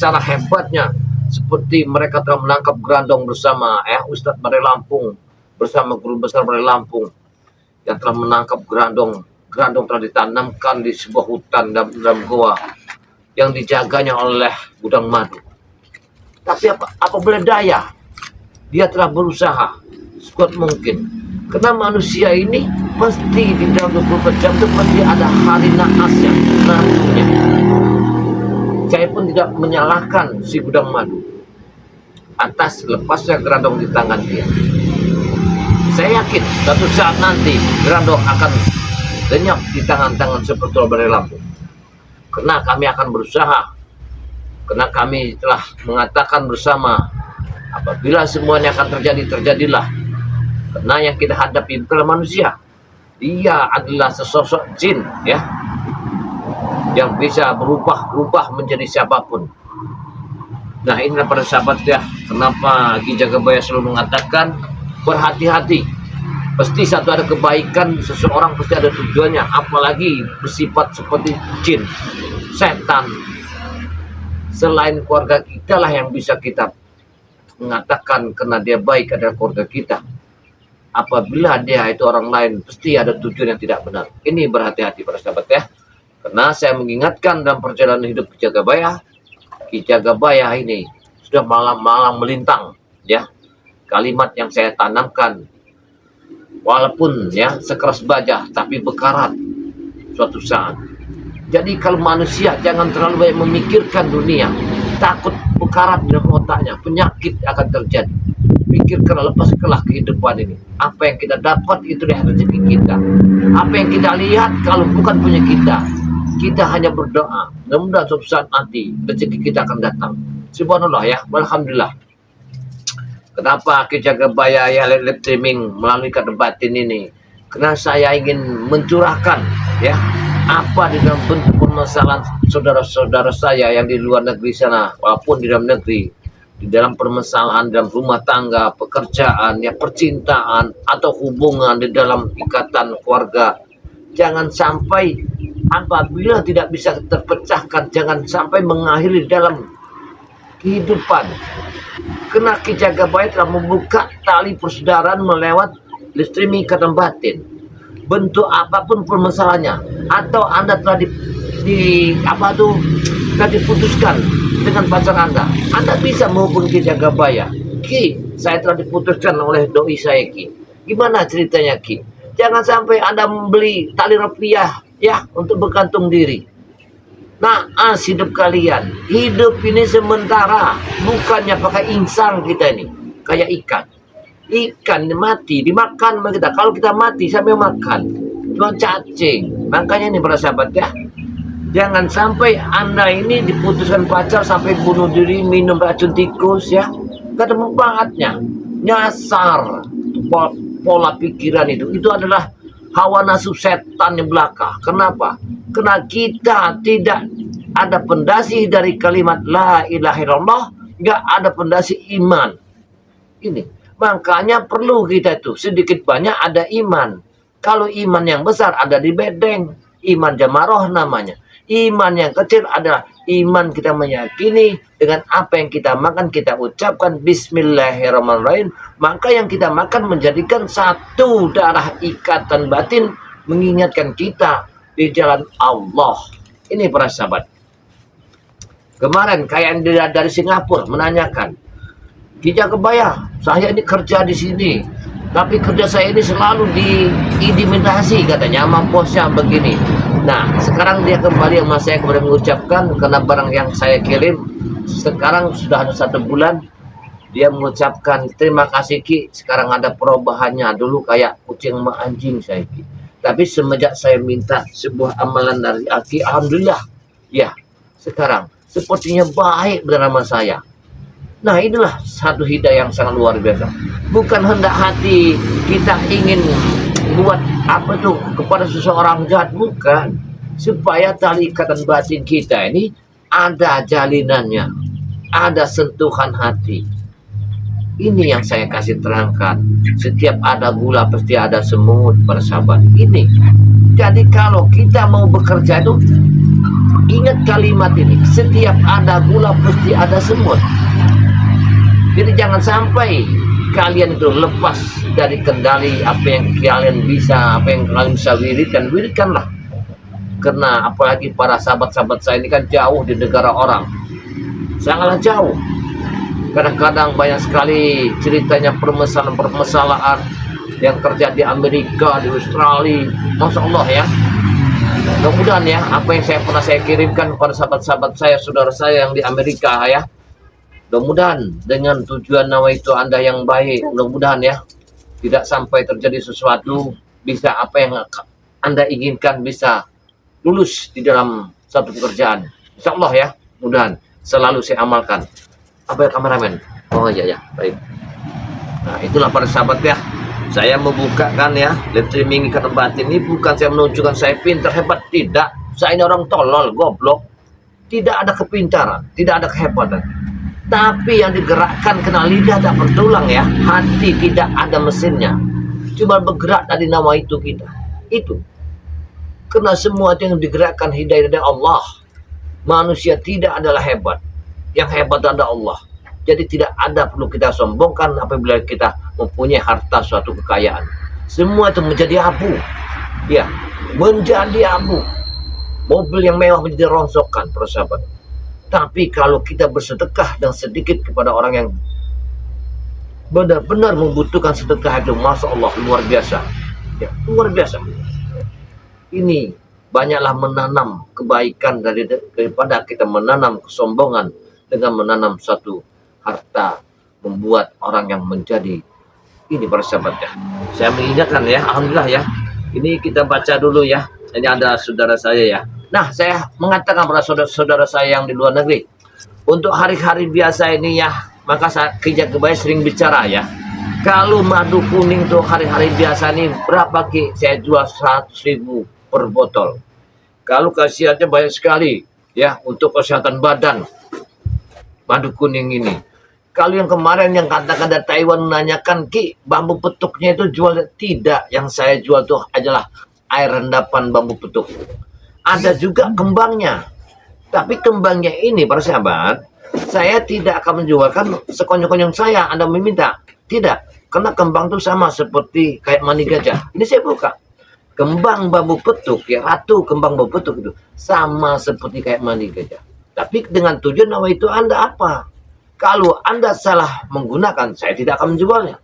cara hebatnya, seperti mereka telah menangkap Grandong bersama Ustadz Bare Lampung, bersama guru besar Bare Lampung yang telah menangkap Grandong. Grandong telah ditanamkan di sebuah hutan dalam goa yang dijaganya oleh gudang madu. Tapi apa boleh daya, dia telah berusaha sekuat mungkin. Karena manusia ini pasti di dalam 24 jam itu pasti ada hari naasnya, nafsunya. Saya pun tidak menyalahkan si gudang madu atas lepasnya Grandong di tangan dia. Saya yakin suatu saat nanti Grandong akan lenyap di tangan-tangan seperti Bare Lampung. Karena kami akan berusaha, karena kami telah mengatakan bersama, apabila semuanya akan terjadi, terjadilah. Karena yang kita hadapi bukan manusia, dia adalah sesosok jin, ya, yang bisa berubah menjadi siapapun. Nah, inilah para sahabat ya, kenapa Ki Jagabaya selalu mengatakan berhati-hati. Pasti satu ada kebaikan seseorang, pasti ada tujuannya, apalagi bersifat seperti jin, setan. Selain keluarga kita lah yang bisa kita mengatakan karena dia baik adalah keluarga kita. Apabila dia itu orang lain, pasti ada tujuan yang tidak benar. Ini berhati-hati para sahabat ya. Karena saya mengingatkan dalam perjalanan hidup Ki Jagabaya ini sudah malam-malam melintang ya. Kalimat yang saya tanamkan, walaupun ya sekeras baja tapi bekarat suatu saat. Jadi kalau manusia jangan terlalu banyak memikirkan dunia, takut bekarat dalam otaknya, penyakit akan terjadi. Pikirkanlah, lepaskanlah kehidupan ini. Apa yang kita dapat itu adalah rezeki kita. Apa yang kita lihat kalau bukan punya kita, kita hanya berdoa. Mudah-mudahan suatu saat nanti rezeki kita akan datang. Subhanallah ya, alhamdulillah. Kenapa Ki Jagabaya ya live streaming melalui Kata Batin ini? Karena saya ingin mencurahkan ya apa di dalam bentuk permasalahan saudara-saudara saya yang di luar negeri sana, walaupun di dalam negeri, di dalam permasalahan dalam rumah tangga, pekerjaan, ya percintaan atau hubungan di dalam ikatan keluarga. Jangan sampai apabila tidak bisa terpecahkan, jangan sampai mengakhiri dalam kehidupan. Karena Ki Jagabaya telah membuka tali persaudaraan melewat streaming Kata Batin. Bentuk apapun permasalahannya, atau Anda telah telah diputuskan dengan pacar Anda bisa menghubungi Ki Jagabaya. Ki, saya telah diputuskan oleh doi saya Ki. Gimana ceritanya Ki? Jangan sampai Anda membeli tali rupiah ya untuk bergantung diri. Naas hidup kalian. Hidup ini sementara, bukannya pakai insang kita ini kayak ikan. Ikan mati dimakan sama kita. Kalau kita mati sampai makan cuma cacing. Makanya ini para sahabat ya, jangan sampai Anda ini diputuskan pacar sampai bunuh diri, minum racun tikus ya. Gak ada manfaatnya. Nyasar pola pikiran itu adalah hawa nafsu setan yang belaka. Kenapa? Karena kita tidak ada pondasi dari kalimat la ilaha illallah, gak ada pondasi iman. Ini makanya perlu kita itu sedikit banyak ada iman. Kalau iman yang besar ada di bedeng, iman jamaroh namanya. Iman yang kecil adalah iman kita meyakini dengan apa yang kita makan, kita ucapkan bismillahirrahmanirrahim. Maka yang kita makan menjadikan satu darah ikatan batin, mengingatkan kita di jalan Allah. Ini para sahabat. Kemarin kayak dari Singapura menanyakan, Ki Jagabaya, saya ini kerja di sini, tapi kerja saya ini selalu diintimidasi katanya sama bosnya begini. Nah, sekarang dia kembali sama saya kemudian mengucapkan, karena barang yang saya kirim sekarang sudah ada 1 bulan, dia mengucapkan terima kasih Ki, sekarang ada perubahannya. Dulu kayak kucing sama anjing saya Ki, tapi semenjak saya minta sebuah amalan dari Ki, alhamdulillah ya sekarang sepertinya baik bersama saya. Nah, inilah satu hidayah yang sangat luar biasa. Bukan hendak hati kita ingin buat apa tuh kepada seseorang jahat, bukan. Supaya tali ikatan batin kita ini ada jalinannya, ada sentuhan hati. Ini yang saya kasih terangkan. Setiap ada gula pasti ada semut, para sahabat. Ini. Jadi kalau kita mau bekerja itu Ingat kalimat ini, setiap ada gula pasti ada semut. Jadi jangan sampai kalian itu lepas dari kendali apa yang kalian bisa, apa yang kalian bisa wiridkanlah. Karena apalagi para sahabat-sahabat saya ini kan jauh di negara orang, sangatlah jauh. Kadang-kadang banyak sekali ceritanya permasalahan yang terjadi di Amerika, di Australia. Masya Allah ya. Mudah-mudahan ya, apa yang saya kirimkan kepada sahabat-sahabat saya, saudara saya yang di Amerika ya, mudah-mudahan dengan tujuan nawaitu Anda yang baik, mudah-mudahan ya, tidak sampai terjadi sesuatu, bisa apa yang Anda inginkan bisa lulus di dalam satu pekerjaan. Insya Allah ya, mudah-mudahan selalu saya amalkan. Apa ya kameramen? Oh iya ya, baik. Nah itulah para sahabat ya, saya membukakan ya live streaming Ikatan Batin ini bukan saya menunjukkan saya pintar hebat, tidak. Saya ini orang tolol, goblok. Tidak ada kepintaran, tidak ada kehebatan. Tapi yang digerakkan kena lidah tak bertulang ya, hati tidak ada mesinnya, cuma bergerak dari nama itu kita. Itu karena semua yang digerakkan hidayah dari Allah. Manusia tidak adalah hebat, yang hebat adalah Allah. Jadi tidak ada perlu kita sombongkan apabila kita mempunyai harta suatu kekayaan. Semua itu menjadi abu, ya, menjadi abu. Mobil yang mewah menjadi rongsokan, persahabat. Tapi kalau kita bersedekah dan sedikit kepada orang yang benar-benar membutuhkan sedekah itu, masya Allah, luar biasa, ya, luar biasa. Ini banyaklah menanam kebaikan daripada kita menanam kesombongan dengan menanam satu harta, membuat orang yang menjadi ini para sahabat ya. Saya mengingatkan ya, alhamdulillah ya. Ini kita baca dulu ya. Ini ada saudara saya ya. Nah, saya mengatakan pada saudara-saudara saya yang di luar negeri, untuk hari-hari biasa ini ya, maka saya Kijak Kebaya sering bicara ya. Kalau madu kuning tuh hari-hari biasa ini berapa Ki? Saya jual 100.000 per botol. Kalau khasiatnya banyak sekali ya untuk kesehatan badan. Madu kuning ini. Kalau yang kemarin yang kata-kata Taiwan menanyakan, Ki, bambu petuknya itu jual? Tidak, yang saya jual tuh adalah air rendapan bambu petuk. Ada juga kembangnya. Tapi kembangnya ini para sahabat, saya tidak akan menjualkan sekonyong-konyong saya Anda meminta. Tidak, karena kembang itu sama seperti kayak mani gajah. Ini saya buka. Kembang bambu petuk ya, ratu kembang bambu petuk itu sama seperti kayak mani gajah. Tapi dengan tujuan nama itu Anda apa? Kalau Anda salah menggunakan, saya tidak akan menjualnya.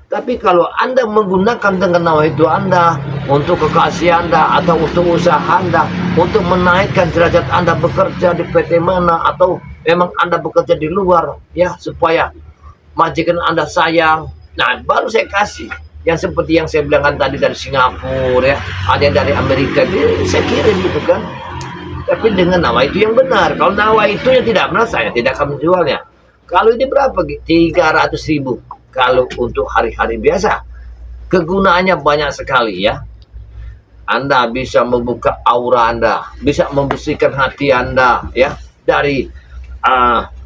Tapi kalau Anda menggunakan dengan nama itu Anda untuk kekasih Anda atau untuk usaha Anda, untuk menaikkan derajat Anda bekerja di PT mana atau memang Anda bekerja di luar ya, supaya majikan Anda sayang, nah baru saya kasih. Yang seperti yang saya bilangkan tadi dari Singapura ya, ada yang dari Amerika, saya kirim gitu kan. Tapi dengan nama itu yang benar. Kalau nama itu yang tidak benar, saya tidak akan menjualnya. Kalau ini berapa? 300.000. Kalau untuk hari-hari biasa, kegunaannya banyak sekali ya. Anda bisa membuka aura Anda, bisa membersihkan hati Anda ya dari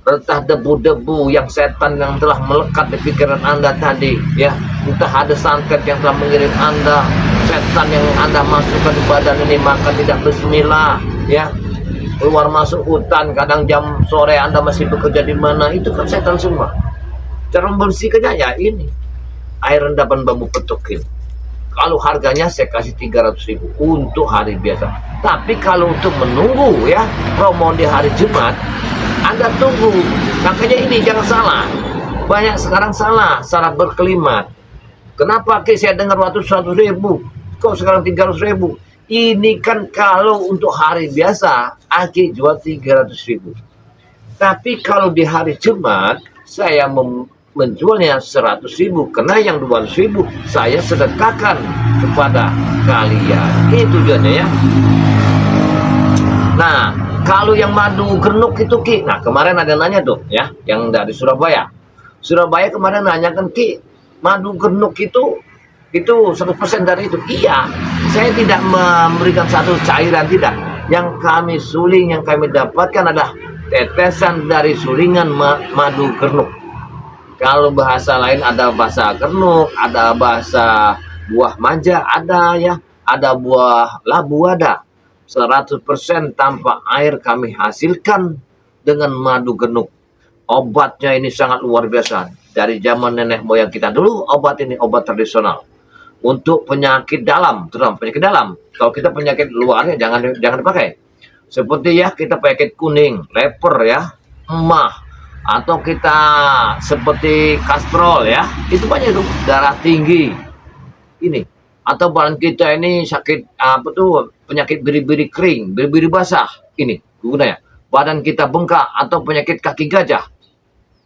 retah debu-debu yang setan yang telah melekat di pikiran Anda tadi ya. Entah ada santet yang telah mengirim Anda, setan yang Anda masukkan di badan ini, maka tidak bismillah ya. Keluar masuk hutan, kadang jam sore Anda masih bekerja di mana, itu kan setan semua. Cara membersihkannya ya ini, air rendapan bambu petuk ini. Kalau harganya saya kasih 300.000 untuk hari biasa. Tapi kalau untuk menunggu ya promo di hari Jumat, Anda tunggu. Makanya ini jangan salah. Banyak sekarang salah berkelimat. Kenapa saya dengar waktu 100.000, kok sekarang 300.000? Ini kan kalau untuk hari biasa Aki jual 300.000. Tapi kalau di hari Jumat saya menjualnya 100.000, karena yang 200.000 saya sedekahkan kepada kalian. Ini tujuannya ya. Nah, kalau yang madu genuk itu Ki, nah kemarin ada nanya tuh ya, yang dari Surabaya. Surabaya kemarin nanyakan, Ki, madu genuk itu 100% dari itu. Iya, saya tidak memberikan satu cairan, tidak. Yang kami suling, yang kami dapatkan adalah tetesan dari sulingan madu genuk. Kalau bahasa lain ada bahasa genuk, ada bahasa buah manja, ada ya, ada buah labu ada. 100% tanpa air kami hasilkan dengan madu genuk. Obatnya ini sangat luar biasa. Dari zaman nenek moyang kita dulu, obat ini obat tradisional. Untuk penyakit dalam, terutama penyakit dalam. Kalau kita penyakit luarnya jangan dipakai. Seperti ya kita penyakit kuning, leper ya, emah, atau kita seperti kastrol ya, itu banyak itu, darah tinggi. Ini atau badan kita ini sakit apa tuh, penyakit biri-biri kering, biri-biri basah. Ini gunanya. Badan kita bengkak atau penyakit kaki gajah.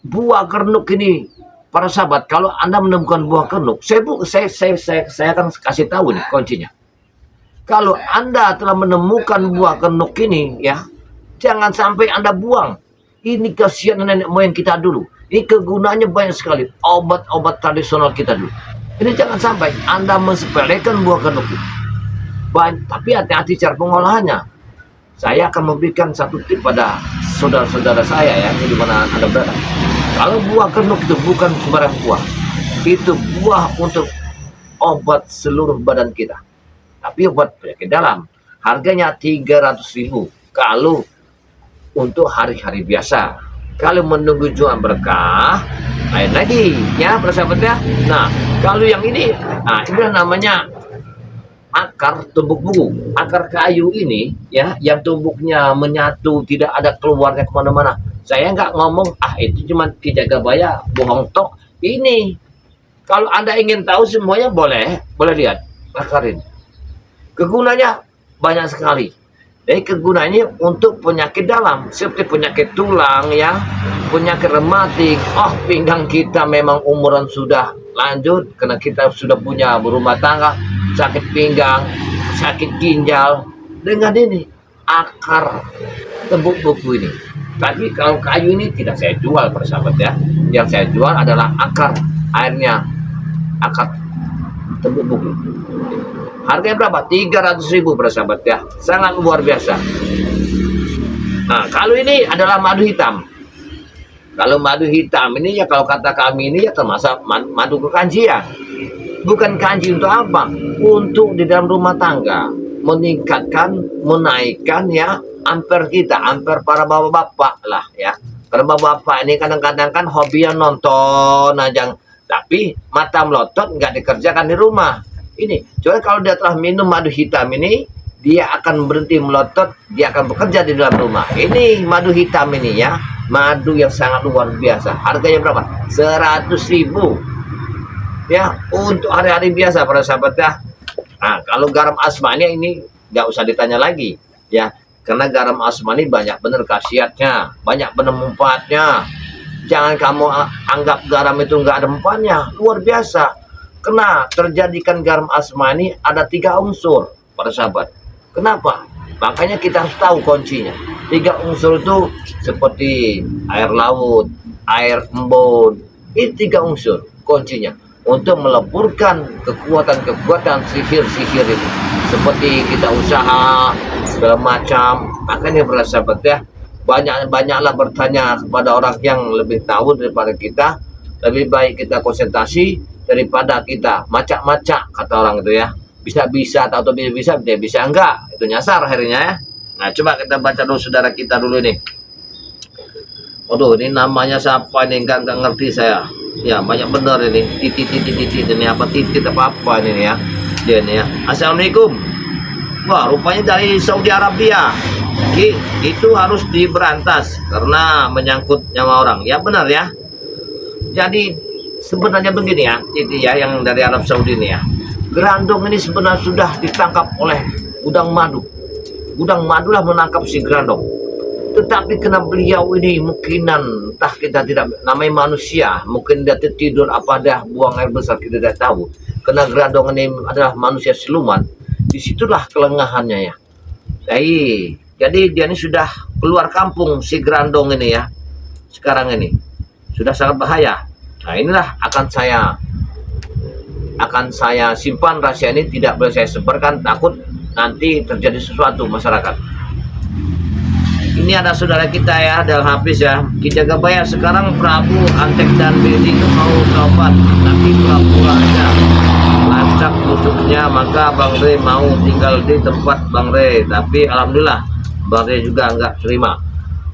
Buah genuk ini, para sahabat, kalau Anda menemukan buah genuk, saya akan kasih tahu nih kuncinya. Kalau Anda telah menemukan buah genuk ini, ya, jangan sampai Anda buang. Ini kasihan nenek moyang kita dulu. Ini kegunaannya banyak sekali. Obat-obat tradisional kita dulu. Ini jangan sampai Anda mensepelekan buah genuk ini. Tapi hati-hati cara pengolahannya. Saya akan memberikan satu tip pada saudara-saudara saya ya, di mana Anda berada. Kalau buah genuk itu bukan sembarang buah. Itu buah untuk obat seluruh badan kita. Tapi obat penyakit dalam. Harganya 300.000 kalau untuk hari-hari biasa. Kalau menunggu jual berkah, lain lagi ya persahabat ya. Nah, kalau yang ini, ini namanya akar tumbuk buku. Akar kayu ini ya, yang tumbuknya menyatu, tidak ada keluarnya kemana-mana. Saya nggak ngomong itu cuma Ki Jagabaya bohong tok. Ini kalau Anda ingin tahu semuanya boleh lihat akar ini. Kegunaannya banyak sekali. Jadi kegunaannya untuk penyakit dalam seperti penyakit tulang ya, penyakit rematik. Pinggang kita memang umuran sudah lanjut karena kita sudah punya berumah tangga, sakit pinggang, sakit ginjal, dengan ini akar tumbuk buku ini. Tapi kalau kayu ini tidak saya jual persahabat ya. Yang saya jual adalah akar airnya, akar tumbuk buku. Harganya berapa? 300.000 persahabat ya. Sangat luar biasa. Nah, kalau ini adalah madu hitam. Kalau madu hitam ini ya, kalau kata kami ini ya termasuk madu kekanjian. Bukan kanji untuk apa? Untuk di dalam rumah tangga. Meningkatkan, menaikkan ya amper kita, amper para bapak-bapak lah ya. Karena bapak-bapak ini kadang-kadang kan hobinya nonton aja. Tapi mata melotot nggak dikerjakan di rumah. Ini, coba kalau dia telah minum madu hitam ini, dia akan berhenti melotot, dia akan bekerja di dalam rumah. Ini madu hitam ini ya, madu yang sangat luar biasa. Harganya berapa? 100.000 ya, untuk hari-hari biasa para sahabat ya. Nah, kalau garam asmani ini nggak usah ditanya lagi ya, karena garam asmani banyak bener khasiatnya, banyak bener manfaatnya. Jangan kamu anggap garam itu nggak ada manfaatnya, luar biasa. Karena terjadikan garam asmani ada 3 unsur para sahabat. Kenapa? Makanya kita harus tahu kuncinya. 3 unsur itu seperti air laut, air embun. Ini 3 unsur kuncinya untuk meleburkan kekuatan-kekuatan sihir-sihir itu. Seperti kita usaha segala macam. Makanya para sahabat ya, banyaklah bertanya kepada orang yang lebih tahu daripada kita. Lebih baik kita konsentrasi daripada kita macak-macak, kata orang itu ya. Bisa-bisa atau bisa dia bisa enggak, itu nyasar akhirnya ya. Nah, coba kita baca dulu saudara kita dulu nih. Waduh, ini namanya siapa ini, enggak ngerti saya ya. Banyak bener ini, titit ini apa, titit apa ini ya, dia ini ya. Assalamualaikum. Wah, rupanya dari Saudi Arabia. Itu harus diberantas karena menyangkut nyawa orang ya, benar ya. Jadi sebenarnya begini ya, Titi ya, yang dari Arab Saudi ini ya. Grandong ini sebenarnya sudah ditangkap oleh gudang madu. Gudang madu lah menangkap si Grandong. Tetapi karena beliau ini mungkinan, entah kita tidak, namanya manusia, mungkin dia tidur apa dah buang air besar, kita tidak tahu. Karena Grandong ini adalah manusia siluman, disitulah kelengahannya ya. Jadi dia ini sudah keluar kampung si Grandong ini ya. Sekarang ini sudah sangat bahaya. Nah, inilah akan saya simpan rahasia ini, tidak boleh saya sebarkan, takut nanti terjadi sesuatu masyarakat. Ini ada saudara kita ya, dalam habis ya, Ki Jagabaya. Sekarang Prabu, Antek dan Bedi itu mau tobat, tapi pura-pura aja lancar. desak busuknya, maka Bang Rey mau tinggal di tempat Bang Rey. Tapi alhamdulillah Bang Rey juga nggak terima.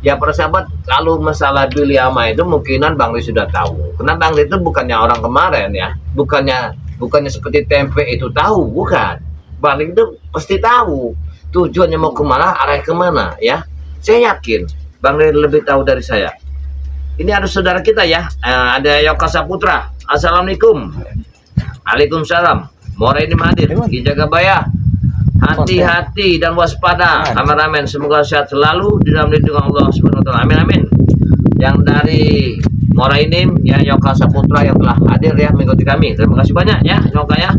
Ya para sahabat, kalau masalah Billy Ama itu mungkinan Bang Rey sudah tahu. Karena Bang Rey itu bukannya orang kemarin ya, bukannya seperti tempe itu tahu, bukan. Bang Rey itu pasti tahu tujuannya mau kemana, arah kemana ya. Saya yakin Bang Rey lebih tahu dari saya. Ini ada saudara kita ya, ada Yoka Saputra. Assalamualaikum. Waalaikumsalam. More ini hadir. Ki Jagabaya. Hati-hati dan waspada, kameramen. Semoga sehat selalu di dalam lindungan Allah Subhanahu wa taala. Amin amin. Yang dari Morainim ya, Yoka Saputra yang telah hadir ya mengikuti kami. Terima kasih banyak ya Yoka ya,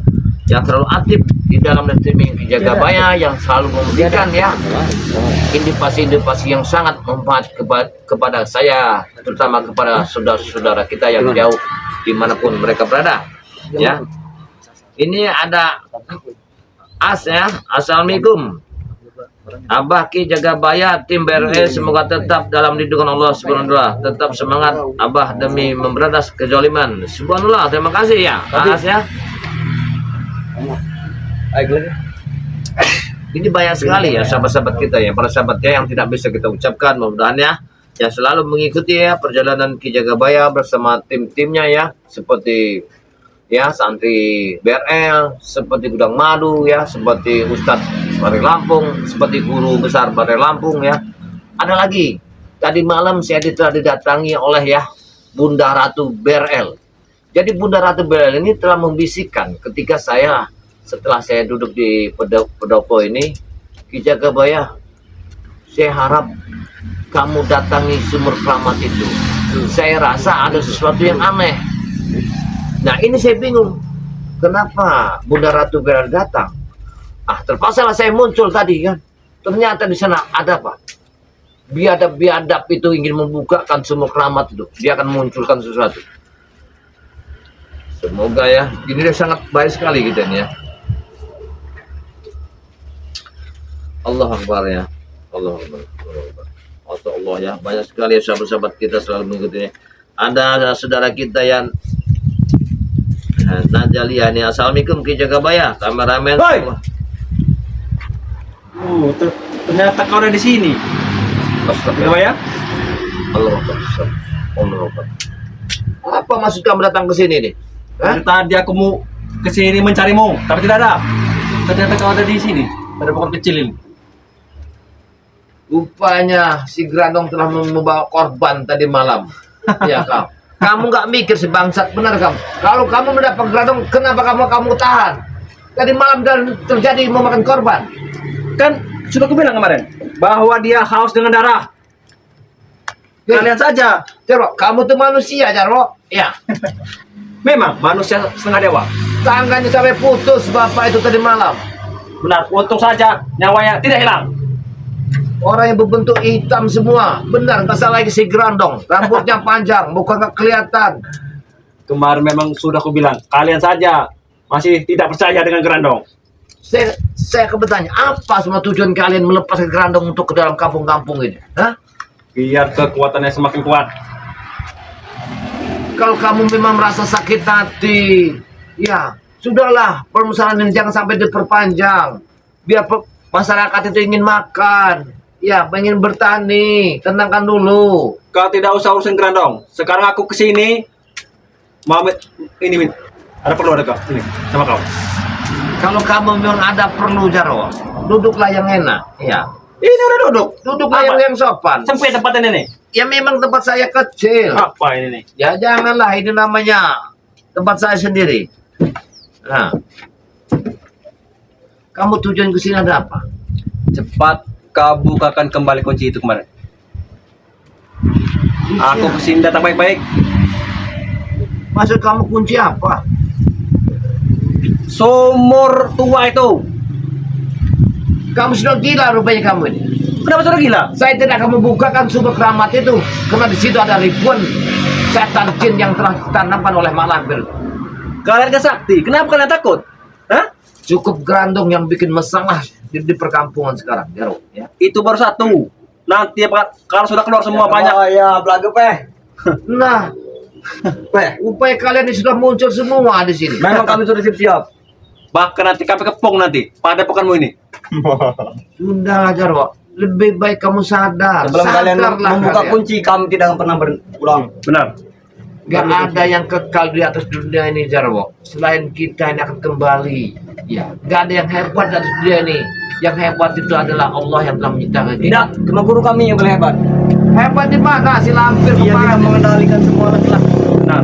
yang terlalu aktif di dalam streaming Ki Jagabaya, yang selalu memberikan ya indikasi-indikasi yang sangat membantu kepada saya, terutama kepada saudara-saudara kita yang jauh dimanapun mereka berada ya. Ini ada As ya, assalamualaikum. Abah Ki Jagabaya, tim BRE, semoga tetap dalam lindungan Allah Subhanallah. Tetap semangat Abah demi memberantas kezaliman. Subhanallah, terima kasih ya As ya. Ini banyak sekali ya sahabat-sahabat kita ya, para sahabatnya yang tidak bisa kita ucapkan. Mudah-mudahan ya, yang selalu mengikuti ya perjalanan Ki Jagabaya bersama tim-timnya ya, seperti ya santri BRL, seperti Gudang Madu ya, seperti Ustadz Barel Lampung, seperti guru besar Barel Lampung ya. Ada lagi, tadi malam saya telah didatangi oleh ya Bunda Ratu BRL. Jadi Bunda Ratu BRL ini telah membisikkan ketika setelah saya duduk di pendopo ini, Ki Jagabaya, saya harap kamu datangi sumur keramat itu. Saya rasa ada sesuatu yang aneh. Nah ini saya bingung, kenapa Bunda Ratu BRL datang? Terpaksa lah saya muncul tadi kan. Ternyata di sana ada apa? Biadab-biadab itu ingin membukakan sumur keramat itu. Dia akan munculkan sesuatu. Semoga ya, ini dia sangat baik sekali gitu ya. Allah Akbar ya. Allah Akbar. Allah ya, banyak sekali sahabat-sahabat kita selalu mengikutinya. Ada saudara kita yang Najalia nih. Assalamualaikum Ki Jagabaya, kameramen. Ternyata kau ada di sini. Jagabaya. Allah Akbar. Allah Akbar. Apa maksud kamu datang ke sini nih? Tadi aku mau ke sini mencarimu, tapi tidak ada. Ternyata kau ada di sini. Pada pohon kecil ini. Rupanya si Grandong telah membawa korban tadi malam. Ya kau. Kamu nggak mikir si bangsat, benar kamu. Kalau kamu mendapat Grandong, kenapa kamu tahan? Tadi malam dan terjadi memakan korban. Kan sudah aku bilang kemarin bahwa dia haus dengan darah. Kalian saja. Jarwo, kamu tuh manusia, Jarwo. Ya. Memang manusia setengah dewa. Tangannya sampai putus bapak itu tadi malam. Benar, untung saja nyawanya tidak hilang. Orang yang berbentuk hitam semua. Benar, nggak salah lagi si Grandong. Rambutnya panjang, muka nggak kelihatan. Kemarin memang sudah aku bilang, kalian saja masih tidak percaya dengan Grandong. Saya bertanya, apa semua tujuan kalian melepaskan Grandong untuk ke dalam kampung-kampung ini? Hah? Biar kekuatannya semakin kuat. Kalau kamu memang merasa sakit hati, ya sudahlah, permasalahan ini jangan sampai diperpanjang. Biar masyarakat itu ingin makan, ya ingin bertani, tenangkan dulu. Kau tidak usah urusin Grandong. Sekarang aku kesini, mau ini ada perlu ada kau ini sama kau. Kalau kamu memang ada perlu, Jarwo, duduklah yang enak, ya. Ini udah Duduklah yang sopan. Sampai tempatnya nih. Ya memang tempat saya kecil. Apa ini nih? Ya janganlah, ini namanya tempat saya sendiri. Nah, kamu tujuan ke sini ada apa? Cepat kau bukakan kembali kunci itu kemarin. Aku kesini datang baik-baik. Maksud kamu kunci apa? Sumur tua itu. Kamu sudah gila rupanya kamu ini. Kenapa sudah gila? Saya tidak akan membukakan sumur keramat itu karena di situ ada ribuan setan jin yang telah ditanamkan oleh Mak Lampir. Kalian gak sakti, kenapa kalian takut? Hah? Cukup Grandong yang bikin masalah di perkampungan sekarang, Jarwo. Ya. Itu baru satu. Nanti kalau sudah keluar semua banyak. Oh ya, belagu peh. Nah, upaya kalian ini sudah muncul semua di sini. Memang kami sudah siap-siap. Bahkan nanti kami kepung nanti. Padepokanmu ini. Sudahlah Jarwo, lebih baik kamu sadar. Sebelum kalian Sadarlah membuka kalian. kunci, kami tidak akan pernah berulang. Benar. Gak ada yang kekal di atas dunia ini Jarwo. Selain kita ini akan kembali. Ya, gak ada yang hebat di atas dunia ini. Yang hebat itu adalah Allah yang telah menciptakan kita. Tidak, cuma guru kami yang paling hebat. Hebat di mana? Si lampir Dia bisa kemarin. mengendalikan semua laki-laki. Benar.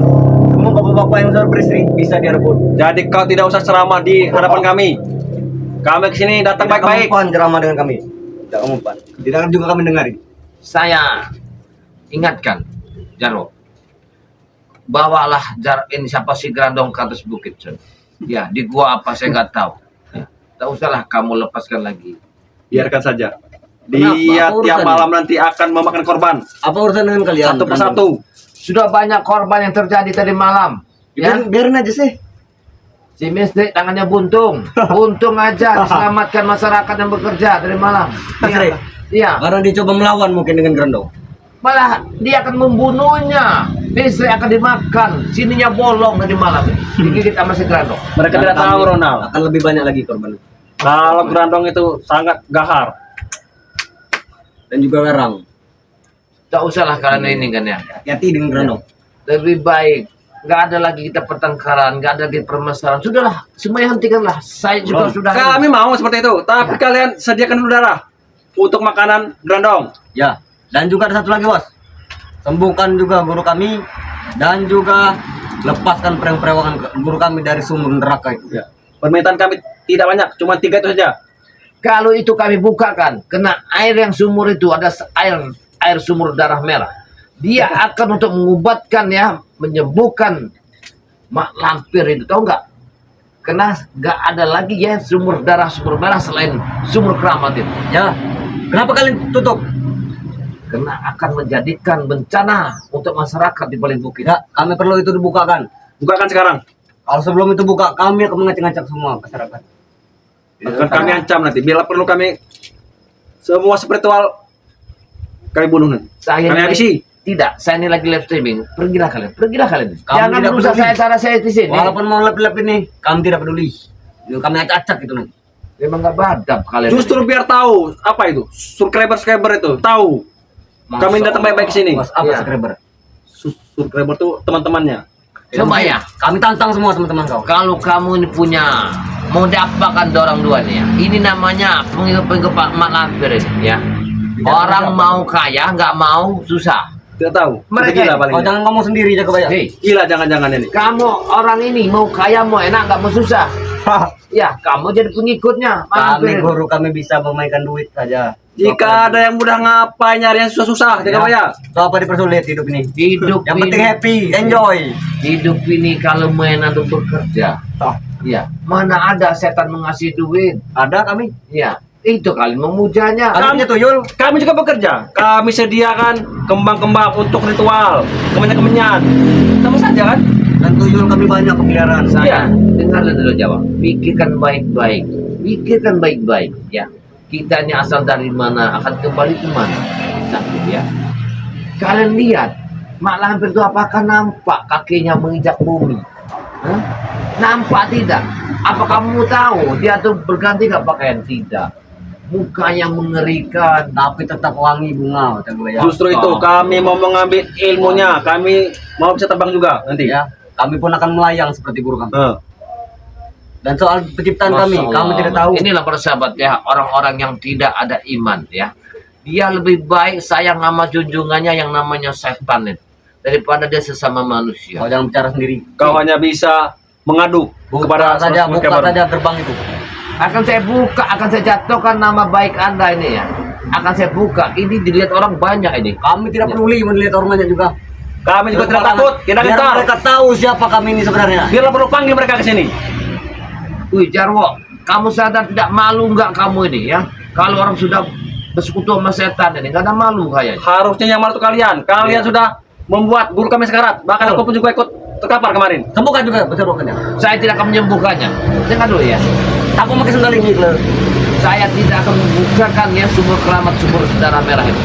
Semua bapak-bapak yang sudah beristri bisa dia rebut. Jadi kau tidak usah ceramah di hadapan kami. Kami kesini datang Tidak baik-baik. kemampuan ceramah dengan kami. Tidak kemampuan. Tidak juga kami dengarin. Saya ingatkan Jarwo, bawalah ini siapa si Grandong ke atas bukit Son. Ya, di gua apa saya nggak tahu. Ya, tak usahlah kamu lepaskan lagi. Biarkan saja. Kenapa? Dia Apa tiap urusannya? malam nanti akan memakan korban Apa urusan dengan kalian? satu persatu. Sudah banyak korban yang terjadi tadi malam. Ya, Biarin aja sih. si Misri tangannya buntung, buntung aja diselamatkan masyarakat yang bekerja dari malam. Misri? Iya, Karena dia coba melawan mungkin dengan Grandong. malah dia akan membunuhnya. Misri akan dimakan, sininya bolong tadi malam. Digigit sama si Grandong. Mereka Dan tidak tahu kami Ronald. Akan lebih banyak lagi korban. Kalau Grandong itu sangat gahar. Dan juga Garang. Tak usahlah kalian ini kan ya. Hati-hati dengan Grandong. Lebih baik nggak ada lagi kita pertengkaran, nggak ada lagi permasalahan. Sudahlah, semuanya hentikanlah. Saya juga sudah. Kami mau seperti itu, tapi kalian sediakan dulu darah untuk makanan Grandong. Ya. Dan juga ada satu lagi, Bos. Sembuhkan juga guru kami dan juga lepaskan perang-perangan guru kami dari sumur neraka itu. Ya. Permintaan kami tidak banyak, cuma 3 itu saja. Kalau itu kami bukakan, kena air yang sumur itu ada air sumur darah merah. Dia akan untuk mengubatkan ya, menyembuhkan mak lampir itu, tahu nggak? Karena nggak ada lagi ya sumur merah selain sumur keramat itu. Ya. Kenapa kalian tutup? Karena akan menjadikan bencana untuk masyarakat di balik bukit. Tidak, kami perlu itu dibukakan. Bukakan sekarang. Kalau sebelum itu buka, kami akan mengacak-ngacak semua masyarakat. Akan kami ancam nanti. Bila perlu kami semua spiritual kami bunuh nanti. Saya Kami ini- habisi. Tidak, saya ini lagi live streaming. Pergilah kalian. Kami Jangan tidak merusak peduli. cara saya di sini. Walaupun mau lep-lep ini, kami tidak peduli. Itu kami acak-acak itu nanti. Memang nggak badab kalian. Justru biar tahu apa itu subscriber itu tahu. Masya Kami datang baik-baik ke sini. Bos, apa Iya. subscriber? Subscriber tuh teman-temannya. Coba ya. Kami tantang semua teman-teman kau. Kalau kamu ini punya mau diapakan orang dua nih ya. Ini namanya pengikut-pengikut Pak Mak Lampir ini ya. Orang mau kaya nggak mau susah. Tidak tahu. Mereka- Itu gila paling. Kau jangan ngomong sendiri jaga banyak. Hei, Gila jangan-jangan ini. kamu orang ini mau kaya mau enak nggak mau susah. Ya, kamu jadi pengikutnya Mak Kami Lampir. guru kami bisa memainkan duit saja. Jika ada yang mudah ngapain nyari yang susah-susah, jaga ya. Kau apa dipersulit hidup ini? Hidup Yang ini, penting happy, enjoy. hidup ini kalau main atau bekerja. Ya, mana ada setan mengasih duit. Ada kami. Ya, itu kalian memujanya. Kami punya tuyul. Kami juga bekerja. Kami sediakan kembang-kembang untuk ritual, kemenyan-kemenyan. Sama saja kan? Dan tuyul kami banyak pemeliharaan. Saya dengarlah dulu jawab. Pikirkan baik-baik. Pikirkan baik-baik. Ya, kita ini asal dari mana, akan kembali ke mana. Nah, ya. Kalian lihat, Mak Lampir itu apakah nampak kakinya menginjak bumi? Hah? Nampak tidak? Apa kamu tahu dia tuh berganti nggak pakaian? Tidak. Mukanya mengerikan. Tapi tetap wangi bunga, jaga banyak. Justru itu kami mau mengambil ilmunya. Kami mau bisa terbang juga nanti. Ya, kami pun akan melayang seperti guru kami. Dan soal penciptaan Masya kami Allah. tidak tahu. Inilah persahabat ya, orang-orang yang tidak ada iman ya. Dia lebih baik sayang sama junjungannya yang namanya setan itu, daripada dia sesama manusia. Kau jangan bicara sendiri. Kau hanya bisa mengadu kepada Buka saja subscriber. gerbang itu. Akan saya buka, akan saya jatuhkan nama baik Anda ini ya. Akan saya buka. Ini dilihat orang banyak ini. Kami tidak peduli melihat orang banyak juga. Kami juga tidak takut. Kita Biar gentar. mereka tahu siapa kami ini sebenarnya. Biarlah perlu panggil mereka ke sini. Wih Jarwo, kamu sadar tidak malu nggak kamu ini ya? Kalau orang sudah bersekutu sama setan ini, nggak ada malu kayaknya. Harusnya yang malu itu kalian. Kalian sudah membuat guru kami sekarat. Bahkan aku pun juga ikut terkapar kemarin. Sembuhkan juga betul-betulnya. Saya tidak akan menyembuhkannya. Dengar dulu ya. Aku pakai sendal ini, Kler. Saya tidak akan membukakan ya sumur keramat, sumur darah merah itu.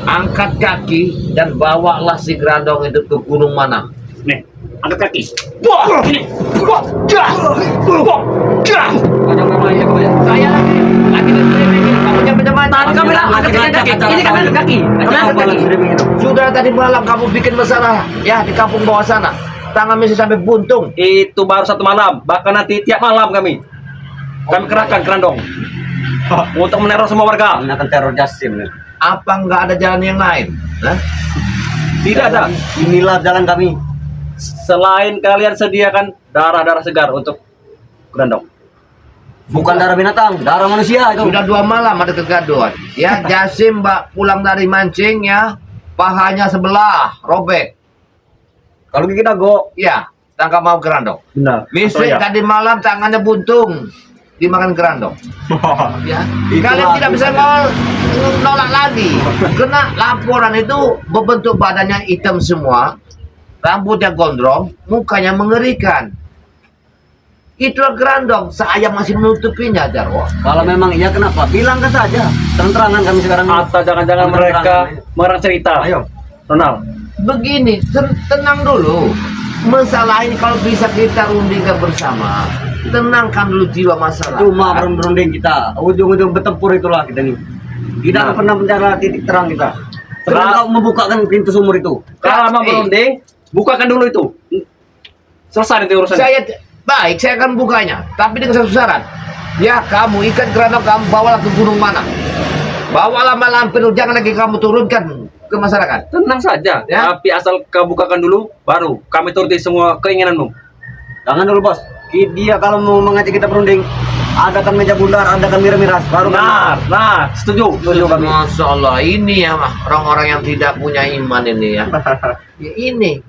Angkat kaki dan bawalah si Grandong itu ke gunung mana. Nih, angkat kaki. Wah, ini. Wah, jah. Wah, jah. Kacang memang ya kebaya. Saya lagi di streaming. Kamu jangan macam-macam. Kamu bilang angkat kaki. Ini kan angkat kaki. Kacang Angkat apa kaki. streaming itu? Sudah tadi malam kamu bikin masalah ya di kampung bawah sana. Tangan masih sampai buntung. Itu baru 1 malam, bahkan nanti tiap malam kami kerahkan kerandong untuk meneror semua warga. Kami akan teror Jasim. Apa nggak ada jalan yang lain? Hah? Tidak ada. Inilah jalan kami. Selain kalian sediakan darah-darah segar untuk kerandong. Bukan darah binatang, darah manusia itu. Sudah 2 malam ada kegaduhan. Ya, Jasim mbak pulang dari mancing ya, pahanya sebelah robek. Kalau kita go, Ya, tangkap mau kerandong. Benar. Mistik tadi malam tangannya buntung dimakan kerandong. Ya, Itulah kalian tidak bisa nolak lagi. Kena laporan itu berbentuk badannya hitam semua, rambutnya gondrong, mukanya mengerikan. Itulah kerandong. Saya masih menutupinya, Jarwo. kalau memang iya kenapa? Bilang kan saja. Terang-terangan kami sekarang. Atau jangan-jangan mereka mengarang cerita. Ayo. Ronald. Begini, tenang dulu. Masalah ini kalau bisa kita rundingkan bersama, tenangkan dulu jiwa masyarakat. Cuma berunding kita, ujung-ujung bertempur itulah kita nih. Tidak Nah. pernah mencari titik terang kita. Terus Nah. kau membukakan pintu sumur itu. Kalau mau berunding, bukakan dulu itu. Selesai nanti urusan. Baik, saya akan bukanya. Tapi dengan satu syarat. Ya, kamu ikat kerandong kamu bawalah ke gunung mana. Bawalah malampir, jangan lagi kamu turunkan ke masyarakat. Tenang saja. Ya. Tapi asal kau bukakan dulu, baru kami turuti semua keinginanmu. Jangan dulu bos. Dia kalau mau mengajak kita berunding, adakan meja bundar, adakan miras-miras, baru Nah, setuju. Setuju kami. Masya Allah, ini ya mah orang-orang yang tidak punya iman ini ya. Ya ini.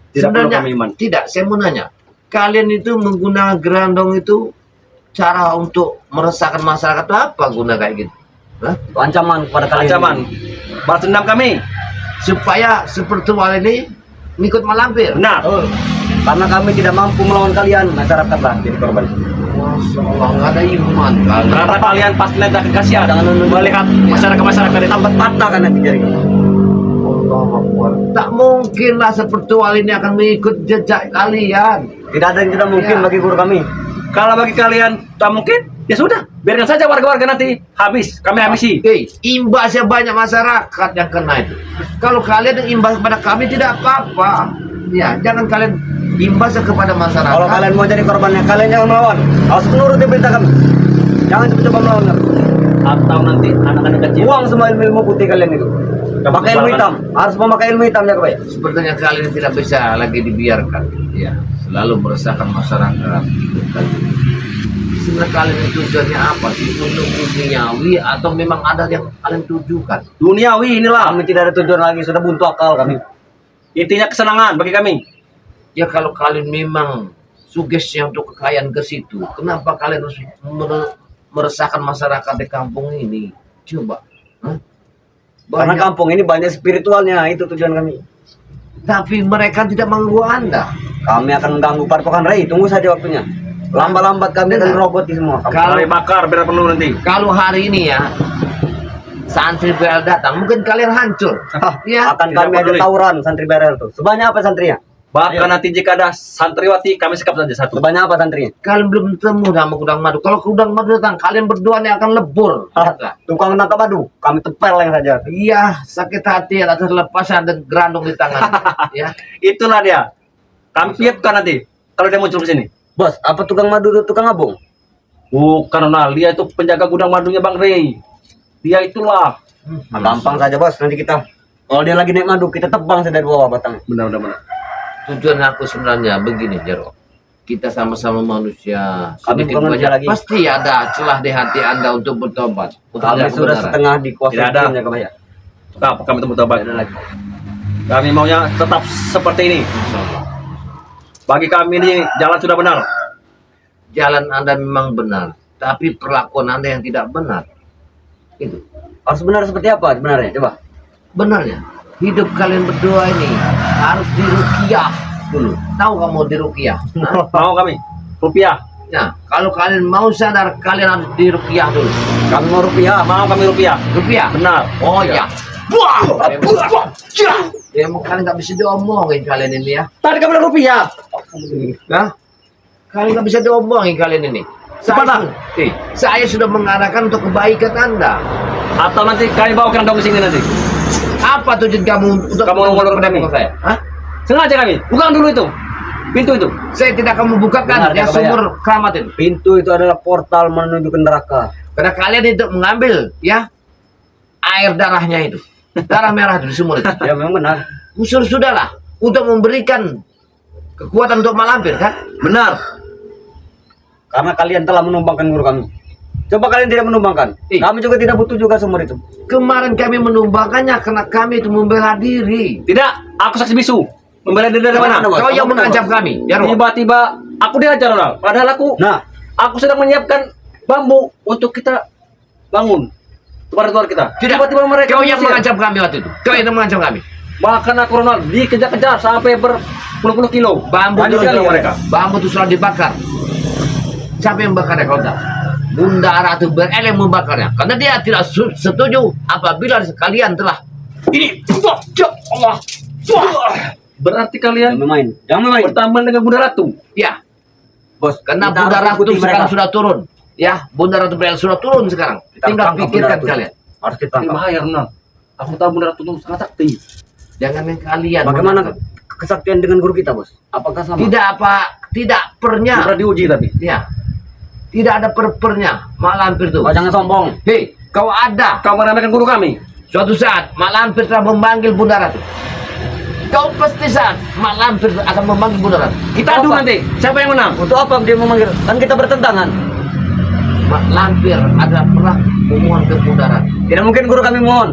Tidak perlu Sebenarnya kami iman. tidak. Saya mau nanya, kalian itu menggunakan gerandong itu cara untuk meresahkan masyarakat itu apa guna kayak gitu? Hah? ancaman kepada kalian. Ancaman. Balas dendam kami. Supaya sepertual ini ngikut malampir. Benar. Oh, karena kami tidak mampu melawan kalian, masyarakatlah jadi korban. Masya Allah, nggak ada iman kalian. Karena kalian pasti nanti akan kasihan Jangan nunduk. melihat masyarakat-masyarakat itu. Tambat patah kan nanti jadi. Allahu Akbar. Tak mungkinlah sepertual ini akan mengikut jejak kalian. Tidak ada yang tidak mungkin Ya. bagi guru kami. Kalau bagi kalian tak mungkin, ya sudah. Biarkan saja warga-warga nanti habis. Kami habisi. Imbasnya banyak masyarakat yang kena itu. Kalau kalian yang imbas kepada kami tidak apa-apa. Ya, jangan kalian imbasnya kepada masyarakat. Kalau kalian mau jadi korbannya, kalian jangan melawan. Harus menuruti perintah kami. Jangan coba-coba melawan kami. Atau nanti anak-anak kecil. Buang semua ilmu putih kalian itu. Pakai ilmu hitam. Harus memakai ilmu hitam ya kebaya. Sepertinya kalian tidak bisa lagi dibiarkan. Ya, selalu meresahkan masyarakat. Sebenarnya kalian itu tujuannya apa sih? Untuk duniawi atau memang ada yang kalian tujukan? Duniawi inilah. Kami tidak ada tujuan lagi, sudah buntu akal kami. Intinya kesenangan bagi kami. Ya kalau kalian memang sugesnya untuk kekayaan ke situ, kenapa kalian harus meresahkan masyarakat di kampung ini? Coba. Hah? Karena Banyak- kampung ini banyak spiritualnya, itu tujuan kami. Tapi mereka tidak mengganggu Anda. Kami akan mengganggu Padepokan Rei, tunggu saja waktunya. Lambat-lambat kami akan meroboti semua. Kalau- Kami bakar biar perlu nanti. Kalau hari ini ya, santri BL datang, mungkin kalian hancur. Ya, Akan tidak kami ada peduli. tawuran santri berel tuh. Sebanyak apa santrinya? Bahkan Ayo. nanti jika ada santriwati, kami sekap saja satu. Sebanyak apa santrinya? kalian belum ketemu sama Kudang Madu. Kalau Kudang Madu datang, kalian berdua nih akan lebur. Ya kan? Tukang nangkap madu, kami tepel yang saja. Iya, sakit hati atas lepasan dan gerandong di tangan. Ya, Itulah dia. Kami piupkan nanti kalau dia muncul ke sini. Bos, apa tukang madu itu tukang abung? Bukan Ronald, dia itu penjaga gudang madunya Bang Rey. Dia itulah. Gampang saja bos, nanti kita. Kalau dia lagi naik madu, kita tebang saja dari bawah batangnya. Benar. tujuan aku sebenarnya begini, Jero. Kita sama-sama manusia. Kami Sedikit bukan manusia banyak lagi. pasti ada celah di hati Anda untuk bertobat. Untuk Kami melihat sudah kebenaran. setengah dikuasai Tidak ada. jinnya kebaya. Apa kami temu tobat. Tidak ada lagi. Kami maunya tetap seperti ini. Bagi kami ini jalan sudah benar. Jalan Anda memang benar, tapi perlakuan Anda yang tidak benar. Itu. Harus benar seperti apa sebenarnya? Coba. Benarnya, hidup kalian berdua ini harus diruqyah dulu. Tahu kamu diruqyah? Hah? Mau kami rupiah. Nah, kalau kalian mau sadar, kalian harus diruqyah dulu. Kami mau rupiah. Mau kami rupiah. Rupiah? Benar. Oh ya. Wah, wah, wah, Ya kalian nggak bisa diomongin kalian ini ya. Tadi kamu bilang rupiah. Nah, kalian nggak bisa diomongin kalian ini. Cepat, Saya sudah mengarahkan untuk kebaikan Anda. Atau nanti kalian bawa kerandong ke sini nanti. Apa tujuan kamu untuk Kamu ngomong kepada kami. saya? Hah? Sengaja kami. Bukan dulu itu. Pintu itu. Saya tidak akan membukakan Benar, ya Kak, sumur keramat itu. Pintu itu adalah portal menuju ke neraka. Karena kalian itu mengambil ya air darahnya itu. Darah merah itu di sumur itu. Ya memang benar. Sudahlah untuk memberikan kekuatan untuk malampir kan? Benar. Karena kalian telah menumbangkan guru kami. Coba kalian tidak menumbangkan. Kami juga tidak butuh juga sumur itu. Kemarin kami menumbangkannya karena kami itu membela diri. Tidak, aku saksi bisu. Membela diri dari mana? Kau yang mengancam kami, ya Roh. Tiba-tiba aku diajar orang. Padahal aku sedang menyiapkan bambu untuk kita bangun tempat kita. Tidak. Tiba-tiba mereka Kau yang mengusir. mengancam kami waktu itu. Kau yang mengancam kami. Bahkan aku Ronald dikejar-kejar sampai berpuluh-puluh kilo. Bambu Banyak itu sekali mereka. Bambu itu sudah dibakar. Siapa yang bakarnya kau tahu? Bunda Ratu Berel yang membakarnya. Karena dia tidak setuju apabila kalian telah ini. Allah. Berarti kalian Jangan main. berteman dengan Bunda Ratu. Ya, Bos, karena kita Bunda harus Ratu ikuti sekarang mereka. sudah turun. Ya, Bunda Ratu Berel sudah turun sekarang. Kita Tinggal tangkap Bunda pikirkan Ratu. kalian. Harus kita Ini tangkap. bahaya Ronald. Aku tahu Bunda Ratu itu sangat sakti. Jangan yang kalian. Bagaimana kesaktian dengan guru kita, Bos? Apakah sama? Tidak pernya. Sudah diuji tapi. Ya. Tidak ada pernya Mak Lampir tuh. Oh, jangan sombong. Hei, kau ada. Kau meremehkan guru kami. Suatu saat Mak Lampir telah memanggil Bunda Ratu. Kau pasti saat Mak Lampir akan memanggil Bunda Ratu. Kita adu Apa? nanti. Siapa yang menang? Untuk apa dia memanggil? Kan kita bertentangan. Mak Lampir adalah pernah memohon ke Bunda Ratu. Tidak mungkin guru kami mohon.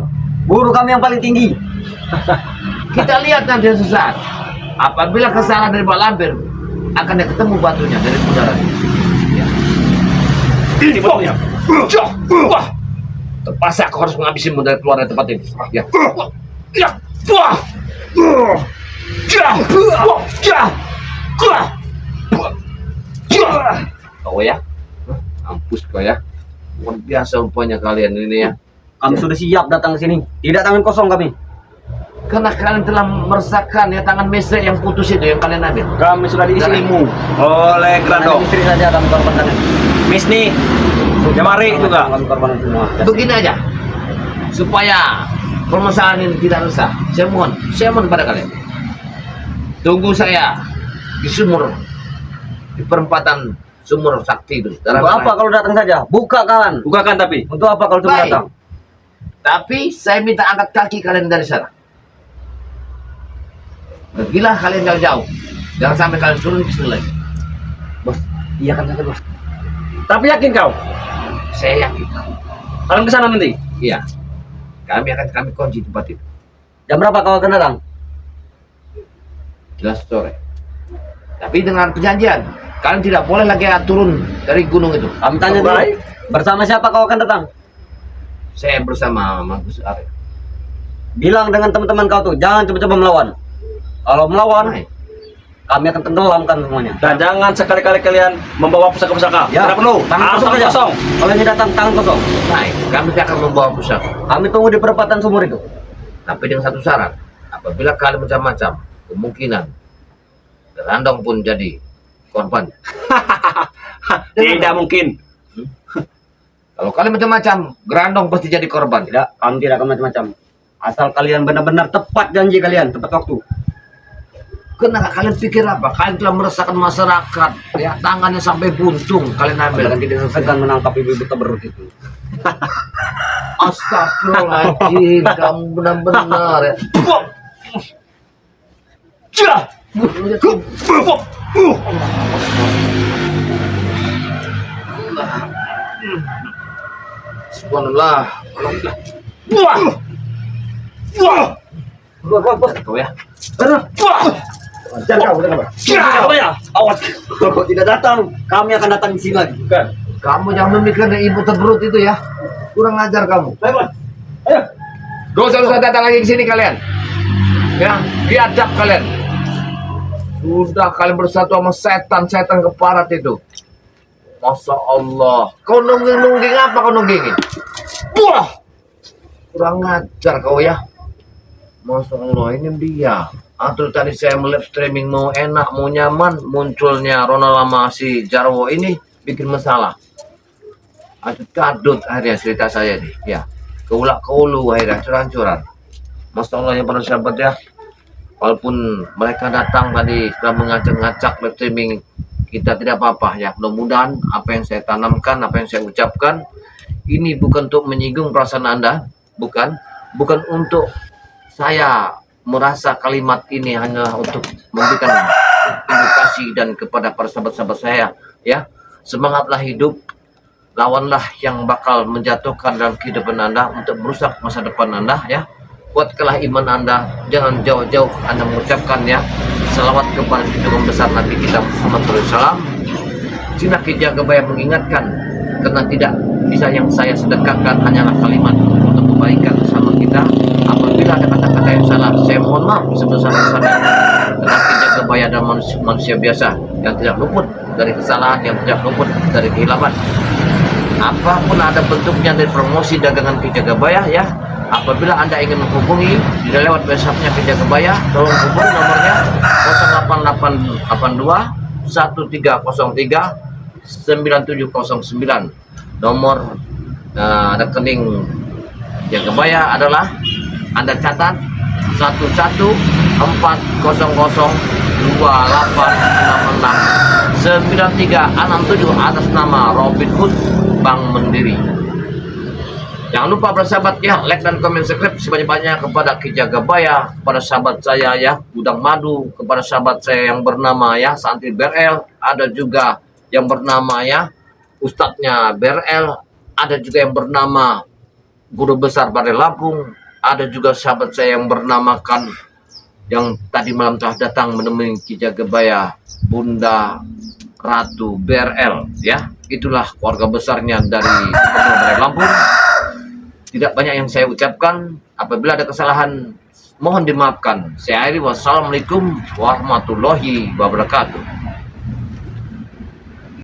Guru kami yang paling tinggi. Kita lihat nanti sesaat. Apabila kesalahan dari Mak Lampir, akan dia ketemu batunya dari Bunda Ratu. Ya. Ini batunya. Wah, terpaksa aku harus menghabisi Bunda keluar dari tempat ini. Ya. Ya. Wah. Kau ya, mampus kau ya. Luar biasa rupanya kalian ini ya. Kami sudah siap datang ke sini. Tidak tangan kosong kami. Karena kalian telah meresahkan ya tangan mesra yang putus itu yang kalian ambil. Kami sudah diisi ilmu oleh Hanya Grandong. istri saja kami korbankan. Miss nih. Jamari itu kak. Kami korbankan semua. Begini aja, supaya permasalahan ini tidak resah. Saya mohon pada kalian. Tunggu saya di sumur, di perempatan sumur sakti itu. Untuk apa kalau datang saja? Buka kan. Bukakan tapi. Untuk apa kalau cuma Baik. datang? Tapi saya minta angkat kaki kalian dari sana. Pergilah kalian jauh-jauh. Jangan sampai kalian turun ke sini lagi. Bos, iya kan saja, Bos. Tapi yakin kau? Saya yakin. Kalian ke sana nanti. Iya. Kami kunci tempat itu. Jam berapa kau akan datang? Jelas sore. Tapi dengan perjanjian, kalian tidak boleh lagi turun dari gunung itu. Kami tanya dulu. Baik. Bersama siapa kau akan datang? Saya bersama Magus Arya. Bilang dengan teman-teman kau tuh, jangan coba-coba melawan. Kalau melawan, Baik. kami akan tenggelamkan semuanya. Dan jangan sekali-kali kalian membawa pusaka-pusaka. Ya, Tidak perlu. tangan Harus kosong tangan saja. kosong. Kalau ini datang tangan kosong. Baik, kami akan membawa pusaka. Kami tunggu di perempatan sumur itu. Tapi dengan satu syarat, apabila kalian macam-macam, kemungkinan Grandong pun jadi korban. Tidak mungkin. Kalau kalian macam-macam, Grandong pasti jadi korban. Tidak, kami tidak akan macam-macam. Asal kalian benar-benar tepat janji kalian, tepat waktu. Kenapa kalian pikir apa? Kalian telah meresahkan masyarakat. Ya, tangannya sampai buntung kalian ambil. Kalian tidak segan menangkap ibu-ibu tabarut itu. Astagfirullahaladzim, kamu benar-benar ya. Subhanallah. Kau ya. Jangan kau, jangan kau. Awas, kalau tidak datang, kami akan datang di sini lagi. Kamu jangan memikirkan ibu terberut itu ya. Kurang ajar kamu. Ayo. Gak usah datang lagi ke sini kalian. Ya, biadab kalian. Sudah kalian bersatu sama setan keparat itu. Masya Allah. Kau nungging apa kau nunggingin? Wah. Kurang ajar kau ya. Masya Allah, ini dia. Atau tadi saya melihat streaming mau enak, mau nyaman, munculnya Ronald sama si Jarwo ini bikin masalah. Adut kadut akhirnya cerita saya nih, ya. Keulak keulu akhirnya curan-curan. Masya Allah ya para sahabat ya. Walaupun mereka datang tadi sudah mengacak-ngacak live streaming, kita tidak apa-apa ya. Mudah-mudahan apa yang saya tanamkan, apa yang saya ucapkan, ini bukan untuk menyinggung perasaan Anda, bukan untuk saya merasa kalimat ini hanya untuk memberikan edukasi dan kepada para sahabat-sahabat saya ya. Semangatlah hidup, lawanlah yang bakal menjatuhkan dalam kehidupan Anda untuk merusak masa depan Anda ya. Kuatkanlah iman Anda, jangan jauh-jauh Anda mengucapkan ya selawat kepada junjungan besar Nabi kita Muhammad SAW. Cina Ki Jagabaya mengingatkan, karena tidak bisa yang saya sedekahkan hanyalah kalimat untuk kebaikan sama kita. Apabila ada kata-kata yang salah, saya mohon maaf sebesar-besarnya. Karena Ki Jagabaya adalah manusia biasa yang tidak luput dari kesalahan, yang tidak luput dari kehilapan. Apapun ada bentuknya dari promosi dagangan Ki Jagabaya ya. Apabila Anda ingin menghubungi tidak lewat WhatsApp-nya Ki Jagabaya, tolong hubungi nomornya 08882 1303 9709. Nomor rekening Jagabaya adalah Anda catat 114028669367 atas nama Robin Hood Bank Mandiri. Jangan lupa bersahabat ya, like dan komen subscribe sebanyak-banyaknya kepada Ki Jagabaya, kepada sahabat saya ya, Gudang Madu, kepada sahabat saya yang bernama ya Santri BRL, ada juga yang bernama ya Ustadznya BRL, ada juga yang bernama Guru Besar Bari Lampung, ada juga sahabat saya yang bernamakan yang tadi malam telah datang menemui Ki Jagabaya, Bunda Ratu BRL ya. Itulah keluarga besarnya dari Gubernur Bari Lampung. Tidak banyak yang saya ucapkan. Apabila ada kesalahan mohon dimaafkan. Saya akhiri, wassalamualaikum warahmatullahi wabarakatuh.